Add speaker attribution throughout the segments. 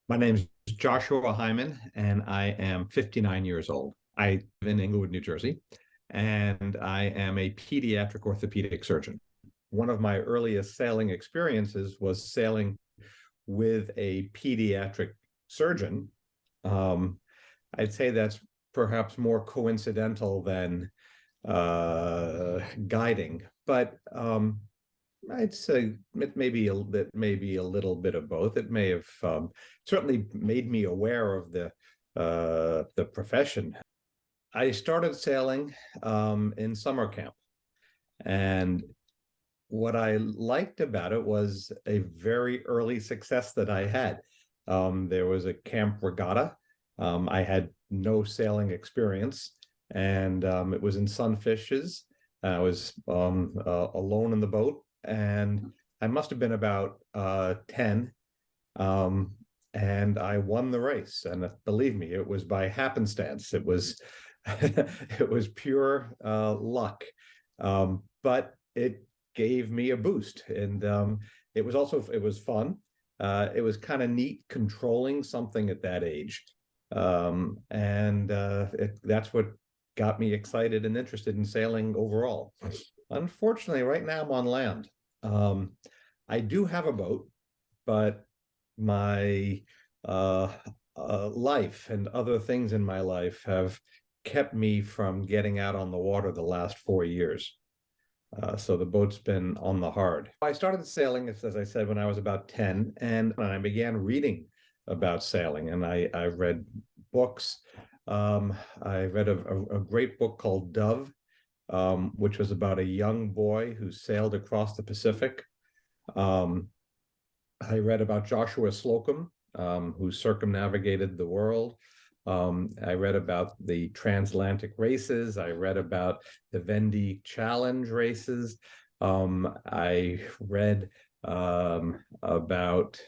Speaker 1: My name is Joshua Hyman, and I am 59 years old. I live in Englewood, New Jersey, and I am a pediatric orthopedic surgeon. One of my earliest sailing experiences was sailing with a pediatric surgeon. Um, I'd say that's perhaps more coincidental than guiding, but I'd say it may be a little bit of both. It may have certainly made me aware of the profession. I started sailing in summer camp, and what I liked about it was a very early success that I had. There was a camp regatta. I had no sailing experience, and it was in Sunfishes. I was alone in the boat, and I must have been about 10. Um, and I won the race. And believe me, it was by happenstance. It was it was pure luck. But it gave me a boost, and it was fun. It was kind of neat controlling something at that age, and that's what got me excited and interested in sailing overall. Unfortunately, right now I'm on land. Um, I do have a boat, but my uh, life and other things in my life have kept me from getting out on the water the last 4 years. So the boat's been on the hard. I started sailing, as I said, when I was about 10, and I began reading about sailing, and I read books. Um, I read a great book called Dove, which was about a young boy who sailed across the Pacific. Um, I read about Joshua Slocum, who circumnavigated the world. I read about the transatlantic races. I read about the Vendée Challenge races. I read about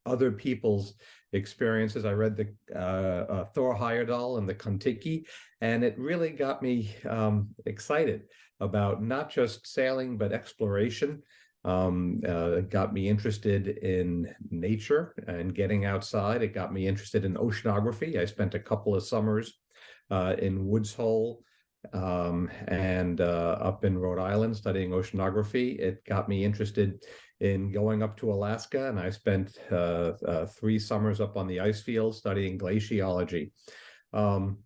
Speaker 1: other people's experiences. I read the Thor Heyerdahl and the Kontiki, and it really got me excited about not just sailing, but exploration. It got me interested in nature and getting outside. It got me interested in oceanography. I spent a couple of summers in Woods Hole and up in Rhode Island studying oceanography. It got me interested in going up to Alaska, and I spent 3 summers up on the ice field studying glaciology. Um,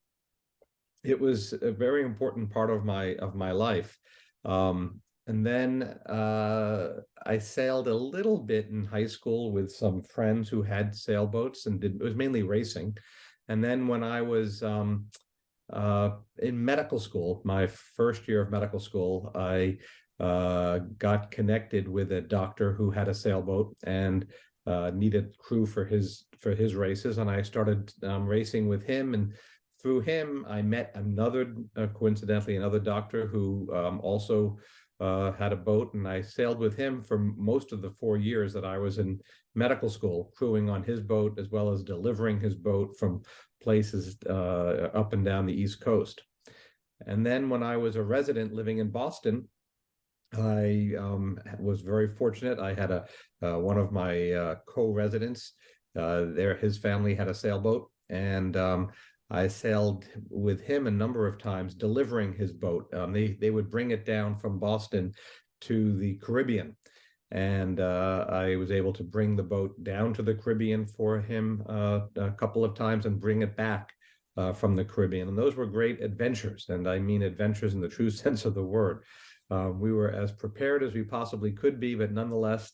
Speaker 1: it was a very important part of my life. And then I sailed a little bit in high school with some friends who had sailboats and it was mainly racing. And then when I was in medical school, my first year of medical school, I got connected with a doctor who had a sailboat and needed crew for his races, and I started racing with him. And through him, I met coincidentally, another doctor who also had a boat, and I sailed with him for most of the 4 years that I was in medical school, crewing on his boat as well as delivering his boat from places up and down the East Coast. And then when I was a resident living in Boston, I was very fortunate. I had one of my co-residents there. His family had a sailboat, and I sailed with him a number of times, delivering his boat. They would bring it down from Boston to the Caribbean, and I was able to bring the boat down to the Caribbean for him a couple of times and bring it back from the Caribbean. And those were great adventures, and I mean adventures in the true sense of the word. We were as prepared as we possibly could be, but nonetheless,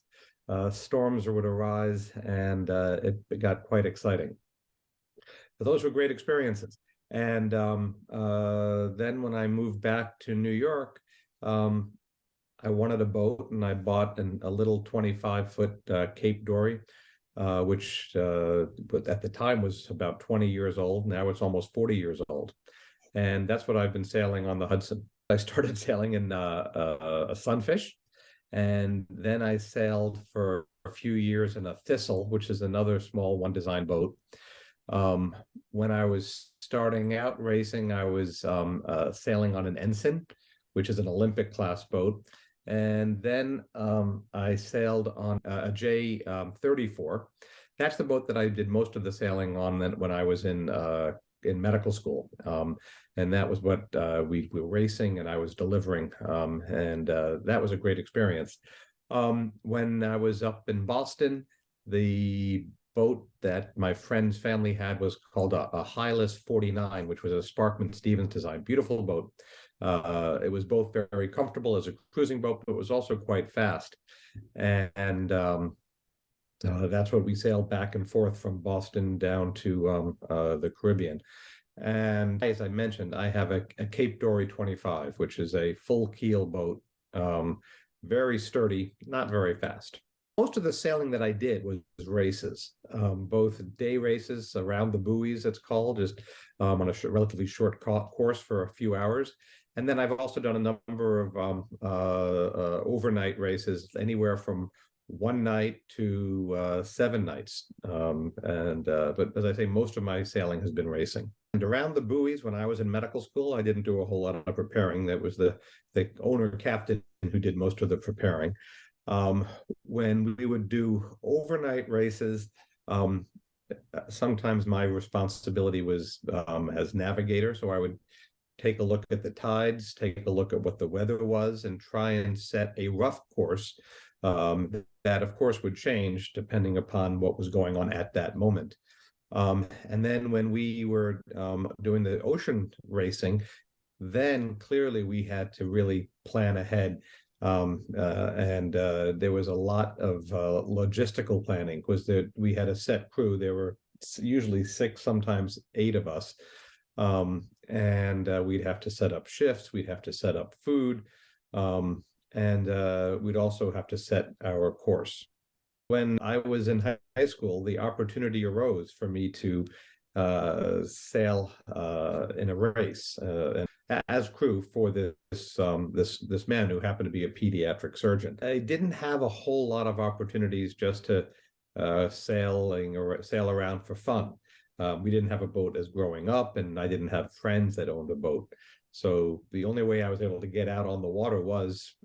Speaker 1: storms would arise, and it got quite exciting. But those were great experiences. And then when I moved back to New York, um, I wanted a boat, and I bought a little 25-foot Cape Dory, which at the time was about 20 years old. Now it's almost 40 years old. And that's what I've been sailing on the Hudson. I started sailing in a Sunfish, and then I sailed for a few years in a Thistle, which is another small one design boat. When I was starting out racing, I was sailing on an Ensign, which is an Olympic class boat. And then I sailed on a J 34. That's the boat that I did most of the sailing on when I was in medical school. And that was what we were racing and I was delivering. And that was a great experience. When I was up in Boston, the boat that my friend's family had was called a Hylas 49, which was a Sparkman Stevens design. Beautiful boat. It was both very comfortable as a cruising boat, but it was also quite fast. And that's what we sailed back and forth from Boston down to the Caribbean. And as I mentioned, I have a Cape Dory 25, which is a full keel boat, very sturdy, not very fast. Most of the sailing that I did was races, both day races around the buoys, it's called, just on a relatively short course for a few hours. And then I've also done a number of overnight races, anywhere from one night to 7 nights. But as I say, most of my sailing has been racing. And around the buoys, when I was in medical school, I didn't do a whole lot of preparing. That was the owner captain who did most of the preparing. When we would do overnight races, sometimes my responsibility was as navigator. So I would take a look at the tides, take a look at what the weather was, and try and set a rough course that, of course, would change depending upon what was going on at that moment. And then when we were doing the ocean racing, then clearly we had to really plan ahead. And there was a lot of logistical planning because we had a set crew. There were usually 6, sometimes 8 of us. And we'd have to set up shifts, we'd have to set up food, and we'd also have to set our course. When I was in high school, the opportunity arose for me to sail in a race as crew for this man who happened to be a pediatric surgeon. I didn't have a whole lot of opportunities just to sail around for fun. We didn't have a boat as growing up, and I didn't have friends that owned a boat. So the only way I was able to get out on the water was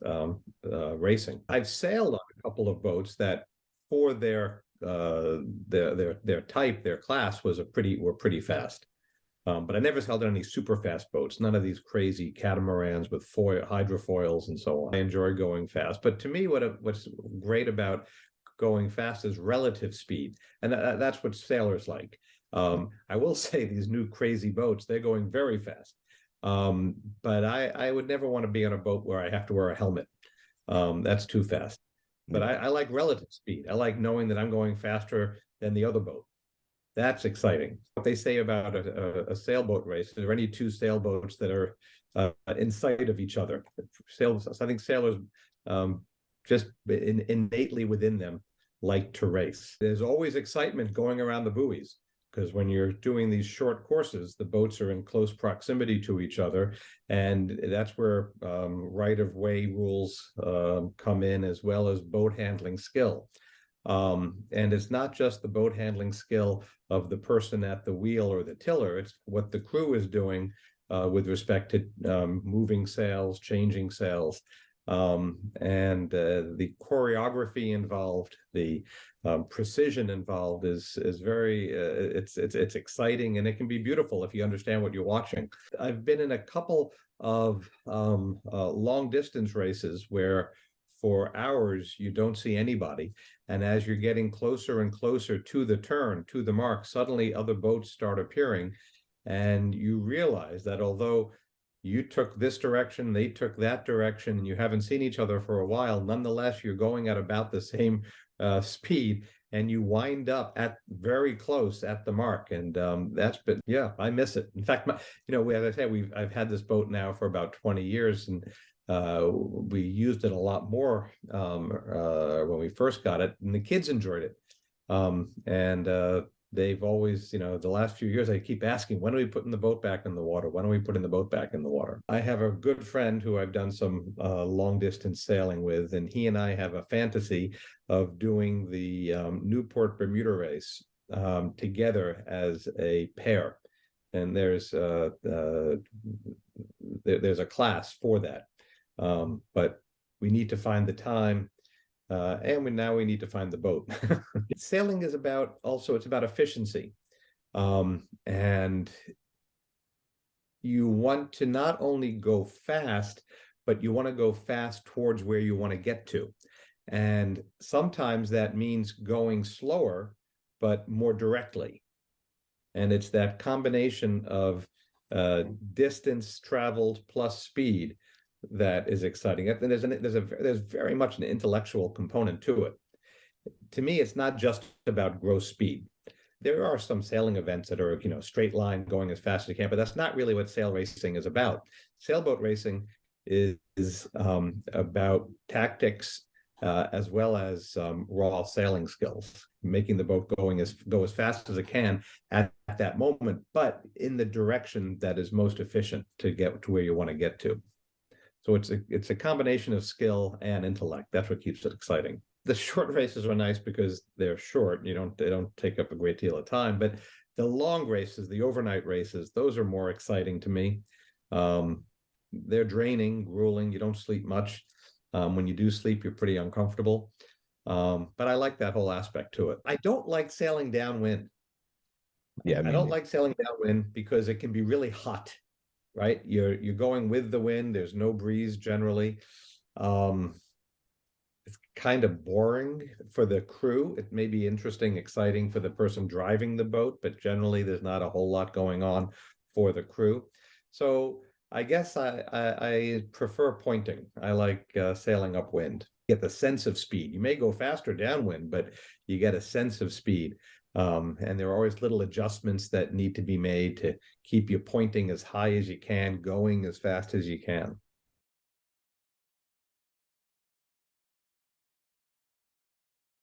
Speaker 1: racing. I've sailed on a couple of boats that, for their type, their class were pretty fast. But I never sailed on any super fast boats. None of these crazy catamarans with hydrofoils and so on. I enjoy going fast. But to me, what's great about going fast is relative speed, and that's what sailors like. I will say these new crazy boats, they're going very fast. But I would never want to be on a boat where I have to wear a helmet. That's too fast. But I like relative speed. I like knowing that I'm going faster than the other boat. That's exciting. What they say about a sailboat race, there are any 2 sailboats that are in sight of each other. I think sailors just innately within them like to race. There's always excitement going around the buoys, because when you're doing these short courses, the boats are in close proximity to each other, and that's where right-of-way rules come in, as well as boat handling skill. And it's not just the boat handling skill of the person at the wheel or the tiller, it's what the crew is doing with respect to moving sails, changing sails. And the choreography involved, the precision involved is very it's exciting, and it can be beautiful if you understand what you're watching. I've been in a couple of long distance races where for hours you don't see anybody, and as you're getting closer and closer to the turn, to the mark, suddenly other boats start appearing, and you realize that although you took this direction, they took that direction, and you haven't seen each other for a while, nonetheless, you're going at about the same speed, and you wind up at very close at the mark. And that's been, yeah, I miss it. In fact, as I say, I've had this boat now for about 20 years, and we used it a lot more when we first got it, and the kids enjoyed it. And they've always, the last few years, I keep asking, when are we putting the boat back in the water? When are we putting the boat back in the water? I have a good friend who I've done some long distance sailing with, and he and I have a fantasy of doing the Newport Bermuda race together as a pair. And there's a class for that. But we need to find the time and now we need to find the boat. Sailing is about also, it's about efficiency. And you want to not only go fast, but you want to go fast towards where you want to get to. And sometimes that means going slower, but more directly. And it's that combination of distance traveled plus speed that is exciting. And there's very much an intellectual component to it. To me, it's not just about gross speed. There are some sailing events that are, straight line going as fast as you can, but that's not really what sail racing is about. Sailboat racing is about tactics as well as raw sailing skills, making the boat go as fast as it can at that moment, but in the direction that is most efficient to get to where you want to get to. So it's a combination of skill and intellect. That's what keeps it exciting. The short races are nice because they're short. They don't take up a great deal of time. But the long races, the overnight races, those are more exciting to me. They're draining, grueling. You don't sleep much. When you do sleep, you're pretty uncomfortable. But I like that whole aspect to it. I don't like sailing downwind.
Speaker 2: Yeah,
Speaker 1: I don't like sailing downwind because it can be really hot, right? You're going with the wind. There's no breeze generally. It's kind of boring for the crew. It may be interesting, exciting for the person driving the boat, but generally there's not a whole lot going on for the crew. So I guess I prefer pointing. I like sailing upwind. Get the sense of speed. You may go faster downwind, but you get a sense of speed. And there are always little adjustments that need to be made to keep you pointing as high as you can, going as fast as you can.